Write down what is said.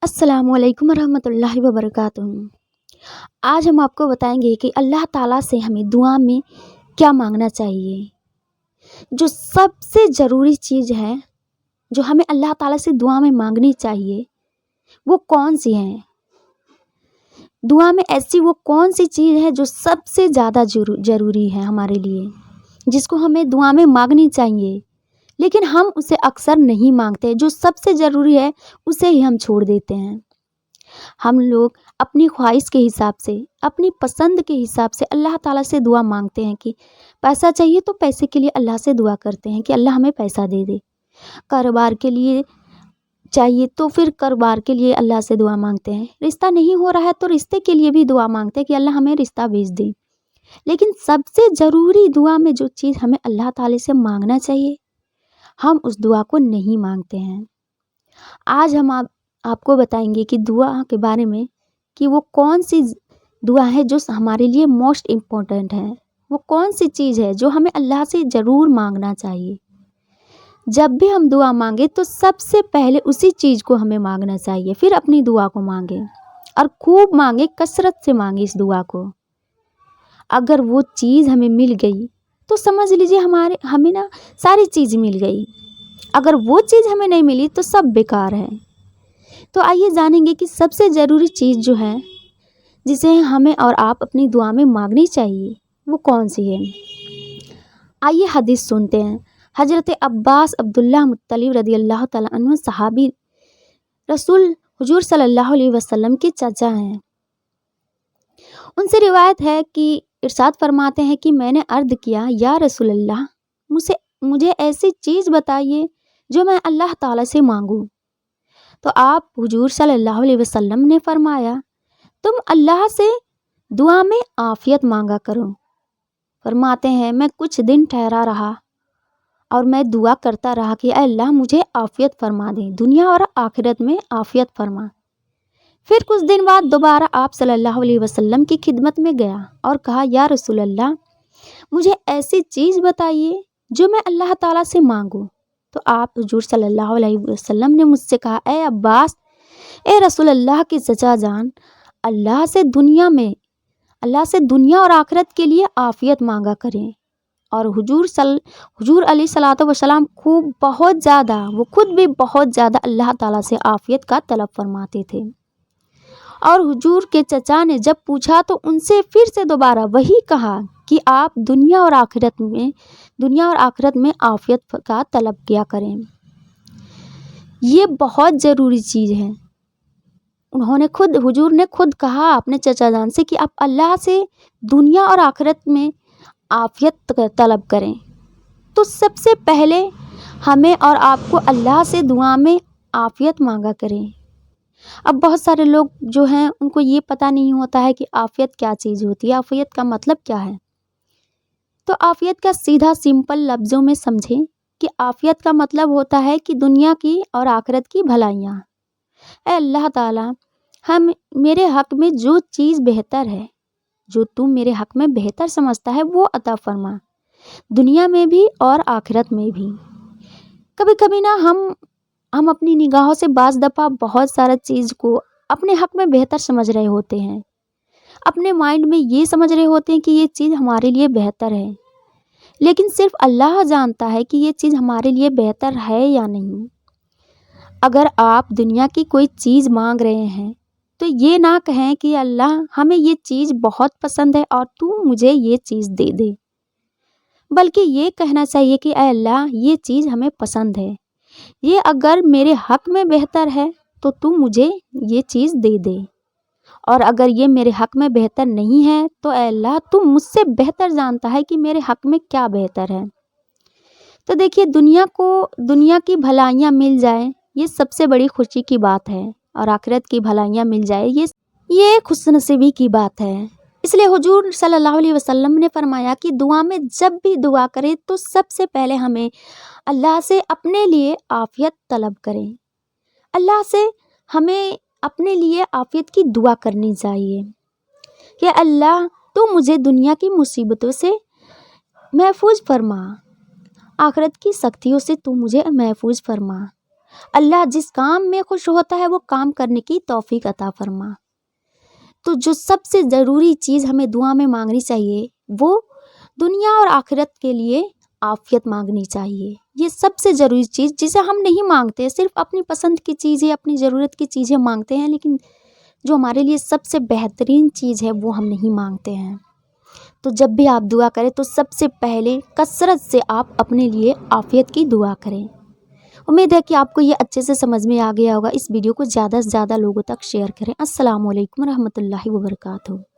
السلام علیکم ورحمۃ اللہ وبرکاتہ۔ آج ہم آپ کو بتائیں گے کہ اللہ تعالیٰ سے ہمیں دعا میں کیا مانگنا چاہیے۔ جو سب سے ضروری چیز ہے جو ہمیں اللہ تعالیٰ سے دعا میں مانگنی چاہیے وہ کون سی ہے؟ دعا میں ایسی وہ کون سی چیز ہے جو سب سے زیادہ ضروری ہے ہمارے لیے، جس کو ہمیں دعا میں مانگنی چاہیے، لیکن ہم اسے اکثر نہیں مانگتے۔ جو سب سے ضروری ہے اسے ہی ہم چھوڑ دیتے ہیں۔ ہم لوگ اپنی خواہش کے حساب سے، اپنی پسند کے حساب سے اللہ تعالیٰ سے دعا مانگتے ہیں کہ پیسہ چاہیے تو پیسے کے لیے اللہ سے دعا کرتے ہیں کہ اللہ ہمیں پیسہ دے دے۔ کاروبار کے لیے چاہیے تو پھر کاروبار کے لیے اللہ سے دعا مانگتے ہیں۔ رشتہ نہیں ہو رہا ہے تو رشتے کے لیے بھی دعا مانگتے ہیں کہ اللہ ہمیں رشتہ بھیج دے۔ لیکن سب سے ضروری دعا میں جو چیز ہمیں اللہ تعالیٰ سے مانگنا چاہیے، ہم اس دعا کو نہیں مانگتے ہیں۔ آج ہم آپ کو بتائیں گے کہ دعا کے بارے میں کہ وہ کون سی دعا ہے جو ہمارے لیے موسٹ امپورٹنٹ ہے، وہ کون سی چیز ہے جو ہمیں اللہ سے ضرور مانگنا چاہیے۔ جب بھی ہم دعا مانگیں تو سب سے پہلے اسی چیز کو ہمیں مانگنا چاہیے، پھر اپنی دعا کو مانگیں اور خوب مانگیں، کثرت سے مانگیں اس دعا کو۔ اگر وہ چیز ہمیں مل گئی تو سمجھ لیجیے ہمیں ساری چیز مل گئی۔ اگر وہ چیز ہمیں نہیں ملی تو سب بیکار ہے۔ تو آئیے جانیں گے کہ سب سے ضروری چیز جو ہے جسے ہمیں اور آپ اپنی دعا میں مانگنی چاہیے وہ کون سی ہے۔ آئیے حدیث سنتے ہیں۔ حضرت عباس عبداللہ مطلب رضی اللہ تعالیٰ عنہ صحابی رسول حضور صلی اللہ علیہ وسلم کے چچا ہیں۔ ان سے روایت ہے کہ ارشاد فرماتے ہیں کہ میں نے عرض کیا، یا رسول اللہ، مجھے ایسی چیز بتائیے جو میں اللہ تعالیٰ سے مانگوں۔ تو آپ حضور صلی اللہ علیہ وسلم نے فرمایا، تم اللہ سے دعا میں عافیت مانگا کرو۔ فرماتے ہیں میں کچھ دن ٹھہرا رہا اور میں دعا کرتا رہا کہ اے اللہ مجھے عافیت فرما دے، دنیا اور آخرت میں عافیت فرما۔ پھر کچھ دن بعد دوبارہ آپ صلی اللہ علیہ وسلم کی خدمت میں گیا اور کہا، یا رسول اللہ، مجھے ایسی چیز بتائیے جو میں اللہ تعالیٰ سے مانگوں۔ تو آپ حضور صلی اللہ علیہ وسلم نے مجھ سے کہا، اے عباس، اے رسول اللہ کے چچا جان، اللہ سے دنیا اور آخرت کے لیے عافیت مانگا کریں۔ اور حضور علیہ صلاۃ وسلام وہ خود بھی بہت زیادہ اللہ تعالیٰ سے عافیت کا طلب فرماتے تھے۔ اور حضور کے چچا نے جب پوچھا تو ان سے پھر سے دوبارہ وہی کہا کہ آپ دنیا اور آخرت میں عافیت کا طلب کیا کریں۔ یہ بہت ضروری چیز ہے۔ حضور نے خود کہا اپنے چچا جان سے کہ آپ اللہ سے دنیا اور آخرت میں عافیت طلب کریں۔ تو سب سے پہلے ہمیں اور آپ کو اللہ سے دعا میں عافیت مانگا کریں۔ اب بہت سارے لوگ جو ہیں ان کو یہ پتہ نہیں ہوتا ہے کہ عافیت کیا چیز ہوتی ہے، عافیت کا مطلب کیا ہے۔ تو عافیت کا سیدھا سمپل لفظوں میں سمجھیں کہ عافیت کا مطلب ہوتا ہے کہ دنیا کی اور آخرت کی بھلائیاں۔ اے اللہ تعالیٰ، میرے حق میں جو چیز بہتر ہے، جو تم میرے حق میں بہتر سمجھتا ہے وہ عطا فرما، دنیا میں بھی اور آخرت میں بھی۔ کبھی کبھی ہم اپنی نگاہوں سے بعض دفعہ بہت سارا چیز کو اپنے حق میں بہتر سمجھ رہے ہوتے ہیں، اپنے مائنڈ میں یہ سمجھ رہے ہوتے ہیں کہ یہ چیز ہمارے لیے بہتر ہے، لیکن صرف اللہ جانتا ہے کہ یہ چیز ہمارے لیے بہتر ہے یا نہیں۔ اگر آپ دنیا کی کوئی چیز مانگ رہے ہیں تو یہ نہ کہیں کہ اللہ ہمیں یہ چیز بہت پسند ہے اور تو مجھے یہ چیز دے دے، بلکہ یہ کہنا چاہیے کہ اے اللہ یہ چیز ہمیں پسند ہے، یہ اگر میرے حق میں بہتر ہے تو تم مجھے یہ چیز دے دے، اور اگر یہ میرے حق میں بہتر نہیں ہے تو اے اللہ تم مجھ سے بہتر جانتا ہے کہ میرے حق میں کیا بہتر ہے۔ تو دیکھیے، دنیا کی بھلائیاں مل جائیں یہ سب سے بڑی خوشی کی بات ہے، اور آخرت کی بھلائیاں مل جائے یہ خوش نصیبی کی بات ہے۔ اس لیے حضور صلی اللہ علیہ وسلم نے فرمایا کہ دعا میں جب بھی دعا کریں تو سب سے پہلے ہمیں اللہ سے اپنے لیے عافیت طلب کریں، اللہ سے ہمیں اپنے لیے عافیت کی دعا کرنی چاہیے کہ اللہ تو مجھے دنیا کی مصیبتوں سے محفوظ فرما، آخرت کی سختیوں سے تو مجھے محفوظ فرما، اللہ جس کام میں خوش ہوتا ہے وہ کام کرنے کی توفیق عطا فرما۔ تو جو سب سے ضروری چیز ہمیں دعا میں مانگنی چاہیے وہ دنیا اور آخرت کے لیے عافیت مانگنی چاہیے۔ یہ سب سے ضروری چیز جسے ہم نہیں مانگتے، صرف اپنی پسند کی چیزیں، اپنی ضرورت کی چیزیں مانگتے ہیں، لیکن جو ہمارے لیے سب سے بہترین چیز ہے وہ ہم نہیں مانگتے ہیں۔ تو جب بھی آپ دعا کریں تو سب سے پہلے کثرت سے آپ اپنے لیے عافیت کی دعا کریں۔ امید ہے کہ آپ کو یہ اچھے سے سمجھ میں آ گیا ہوگا۔ اس ویڈیو کو زیادہ سے زیادہ لوگوں تک شیئر کریں۔ السلام علیکم ورحمۃ اللہ وبرکاتہ۔